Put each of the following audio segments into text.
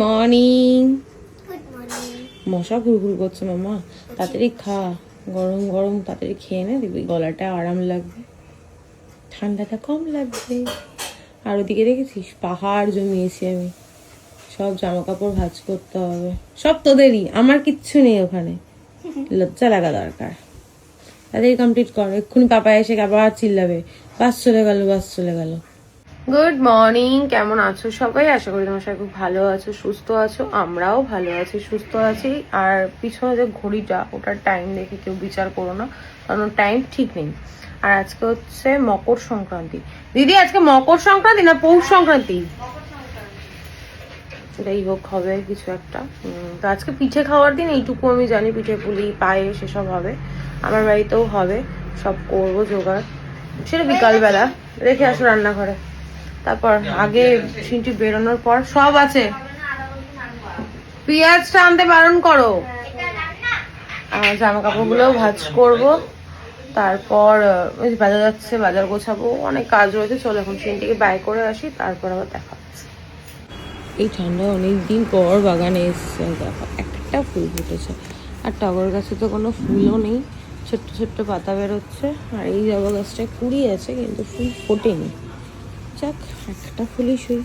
Morning. মশা ঘুরঘুর করছে মামা, তাড়াতাড়ি খা, গরম গরম তাড়াতাড়ি খেয়ে নে, দেখবি গলাটা আরাম লাগবে, ঠান্ডাটা কম লাগবে। আর ওদিকে দেখেছিস পাহাড় জমিয়েছি আমি, সব জামা কাপড় ভাঁজ করতে হবে, সব তোদেরই, আমার কিচ্ছু নেই ওখানে, লজ্জা লাগা দরকার। তাদের কমপ্লিট কর, এক্ষুনি পাপা এসে আবার চিল্লাবে, বাস চলে গেল, বাস চলে গেল। গুড মর্নিং, কেমন আছো সবাই? আশা করি তোমার সবাই খুব ভালো আছো, সুস্থ আছো। আমরাও ভালো আছি, সুস্থ আছি। আর পিছনে যে ঘড়িটা, ওটার টাইম দেখে কেউ বিচার করো না, কারণ টাইম ঠিক নেই। আর আজকে হচ্ছে মকর সংক্রান্তি। দিদি আজকে মকর সংক্রান্তি না পৌষ সংক্রান্তি? যাই হোক, হবে কিছু একটা। তো আজকে পিঠে খাওয়ার দিন, এইটুকু আমি জানি। পিঠে পুলি পায়ে সেসব হবে, আমার বাড়িতেও হবে, সব করবো জোগাড়। সেটা বিকালবেলা রেখে আসো রান্নাঘরে, তারপর আগে সিনটি বেরোনোর পর সব আছে। পেঁয়াজটা আনতে বারণ করো। জামা কাপড়গুলোও ভাঁজ করবো, তারপর বাজার যাচ্ছে, বাজার গোছাবো, অনেক কাজ রয়েছে। চলো এখন সিনটিকে বাই করে আসি, তারপর আবার দেখা হচ্ছে। এই ঠান্ডা অনেকদিন পর বাগানে এসছে, দেখো একটা ফুল ফুটেছে। আর টগর গাছে তো কোনো ফুলও নেই, ছোট্ট ছোট্ট পাতা বেরোচ্ছে। আর এই জবা গাছটায় কুড়ি আছে, কিন্তু ফুল ফোটেনি। যাক, একটা ফুলই শুই।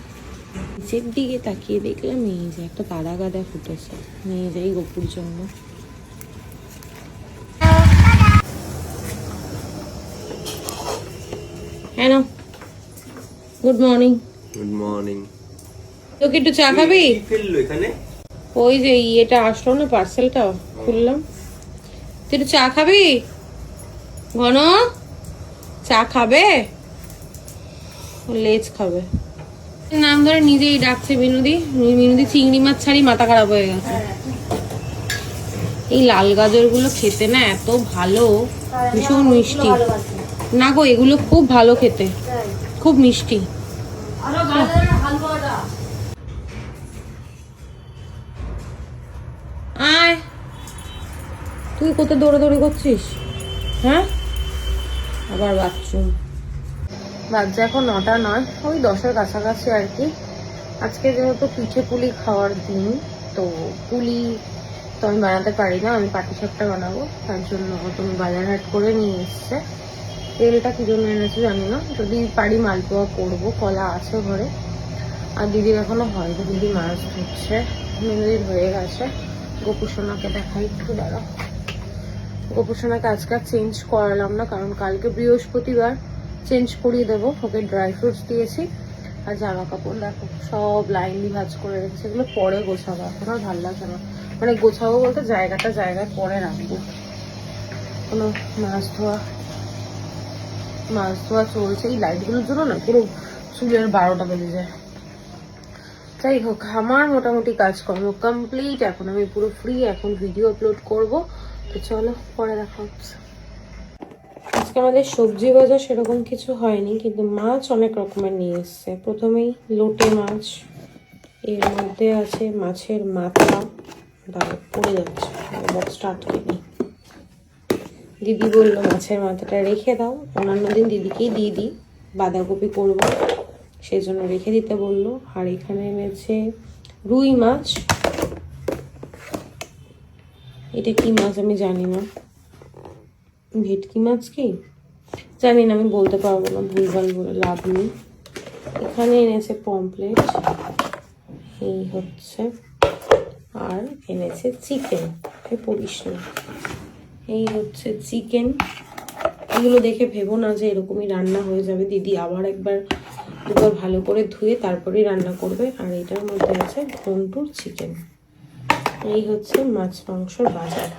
নিচের দিকে তাকিয়ে দেখলাম এই যে একটা তারা গাঁদা ফুটেছে, নিয়ে যাই গোপুর জন্য। হ্যাঁ, গুড মর্নিং। Good morning. তোকে একটু চা খাবি? ফেললো এখানে, ওই যে ইয়েটা আসলো না, পার্সেলটা খুললাম। তুই একটু চা খাবি? ঘন চা খাবে? লেজ খাবে। নাম ধরে নিজেই ডাকছে বিনোদি। বিনোদি চিংড়ি মাছ ছাড়ি মাথা খারাপ হয়ে গেছে। এই লাল গাজর গুলো খেতে না এত ভালো, ভীষণ মিষ্টি। না গো, এগুলো খুব ভালো খেতে, খুব মিষ্টি। আয়, তুই কোথায় দৌড়াদৌড়ি করছিস? হ্যাঁ, আবার বাথরুম। বাজছে এখন 9টা নয়, ওই 10-এর কাছাকাছি আর কি। আজকে যেহেতু পিঠে পুলি খাওয়ার দিন, তো পুলি তো আমি বানাতে পারি না, আমি পাটিসাপটা বানাবো। তার জন্য তুমি বাজার হাট করে নিয়ে এসছে। তেলটা কি জন্য এনেছে জানি না, যদি পারি মালপোয়া করবো, কলা আছে ঘরে। আর দিদির এখনো হয়নি, দিদি মাছ ধুচ্ছে, দিদির হয়ে গেছে। গোপুসোনাকে দেখাই একটু, দাঁড়া। গোপুসোনাকে আজকে চেঞ্জ করালাম না, কারণ কালকে বৃহস্পতিবার, চেঞ্জ করিয়ে দেবো। ওকে ড্রাই ফ্রুটস দিয়েছি। আর জামা কাপড় দেখো সব লাইনলি ভাঁজ করে রেখেছি, এগুলো পরে গোছাবো, এখন আর ভালো লাগছে না। মানে গোছাবো বলতে জায়গাটা জায়গায় পরে রাখবো। কোনো মাছ ধোয়া চলছে। এই লাইটগুলোর জন্য না পুরো চুলের 12টা বেজে যায়। যাই হোক, আমার মোটামুটি কাজকর্ম কমপ্লিট, এখন আমি পুরো ফ্রি। এখন ভিডিও আপলোড করব, তো চলো পরে দেখা হচ্ছে। আজকে আমাদের সবজি বাজার সেরকম কিছু হয়নি, কিন্তু মাছ অনেক রকমের নিয়ে এসছে। প্রথমেই লোটে মাছ, এর মধ্যে আছে মাছের মাথা, দাঁড়া পড়ে যাচ্ছে, বক্সটা আটকে নি। দিদি বললো মাছের মাথাটা রেখে দাও, অন্যান্য দিন দিদিকেই দিয়ে দিই, বাঁধাকপি করবো সেই জন্য রেখে দিতে বললো। আর এখানে এনেছে রুই মাছ। এটা কি মাছ আমি জানি না, ভেটকি মাছ কি জানি না, আমি বলতে পারবো না, ভুলভাল বলে লাভ নেই। এখানে এনেছে পমপ্লেট, এই হচ্ছে। আর এনেছে চিকেন, পড়িস না, এই হচ্ছে চিকেন। এগুলো দেখে ভেবো না যে এরকমই রান্না হয়ে যাবে, দিদি আবার একবার দুবার ভালো করে ধুয়ে তারপরেই রান্না করবে। আর এটার মধ্যে আছে ঘন্টুর চিকেন। এই হচ্ছে মাছ মাংসর বাজার।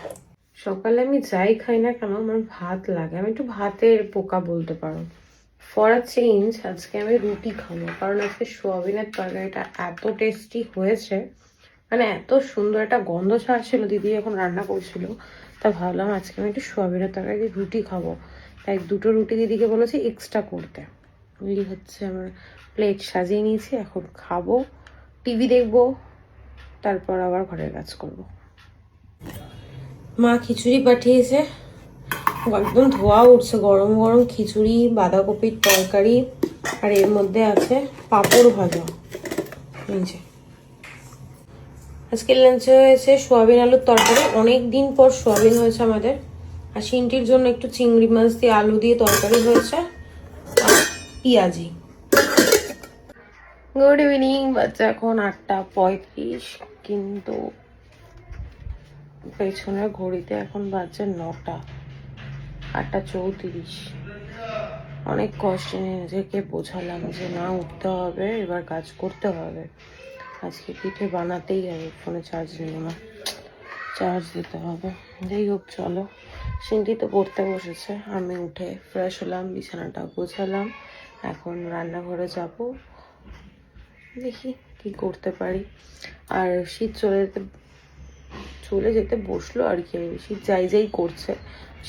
সকালে আমি যাই খাই না কেন আমার ভাত লাগে, আমি একটু ভাতের পোকা বলতে পারো। ফর আ চেঞ্জ আজকে আমি রুটি খাবো, কারণ আজকে সোয়াবিনের তরকারিটা এত টেস্টি হয়েছে, মানে এত সুন্দর একটা গন্ধ ছাড়ছিল দিদি যখন রান্না করছিল। তা ভাবলাম আজকে আমি একটু সোয়াবিনের তরকারি রুটি খাবো, তাই 2টো রুটি দিদিকে বলেছি এক্সট্রা করতে। এই হচ্ছে আমার প্লেট সাজিয়ে নিয়েছি, এখন খাবো, টিভি দেখবো, তারপর আবার ঘরের কাজ করব। মা খিচুড়ি পাঠিয়েছে, একদম ধোয়া উঠছে, গরম গরম খিচুড়ি, বাঁধাকপির তরকারি, আর এর মধ্যে আছে পাঁপড় ভাজা। এই যে আজকে লাঞ্চে হয়েছে সোয়াবিন আলুর তরকারি। অনেক দিন পর সোয়াবিন হয়েছে আমাদের। আর সিন্টির জন্য একটু চিংড়ি মাছ দিয়ে আলু দিয়ে তরকারি হয়েছে আর পেঁয়াজি। Good evening. বাচ্চা এখন 8:35, কিন্তু পেছনের ঘড়িতে এখন বাজছে 9টা, 8:34। অনেক কষ্ট নিয়ে নিজেকে বোঝালাম যে না, উঠতে হবে, এবার কাজ করতে হবে, আজকে পিঠে বানাতেই হবে। ফোনে চার্জ নেই আমার, চার্জ দিতে হবে। যাই হোক, চলো। সিন্টি তো পড়তে বসেছে, আমি উঠে ফ্রেশ হলাম, বিছানাটা গোছালাম। এখন রান্নাঘরে যাব, দেখি কি করতে পারি। আর শীত চলে যেতে বসলো আর কি। শীত যাই করছে,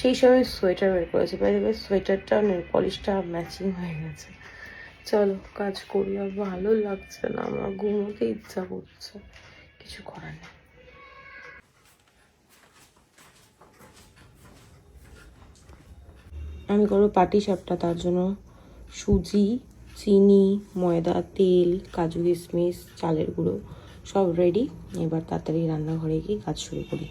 সেই সময় সোয়েটার বের করেছে। সোয়েটারটা নেল পলিশটা ম্যাচিং হয়ে গেছে। চলো কাজ করি। আর ভালো লাগছে না, আমার ঘুমোতে ইচ্ছা করছে, কিছু করার নেই। আমি করবো পাটিসাপটা, তার জন্য সুজি, চিনি, ময়দা, তেল, কাজু কিশমিশ, চালের গুঁড়ো সব রেডি। এবার তাড়াতাড়ি রান্নাঘরে গিয়ে কাজ শুরু করি।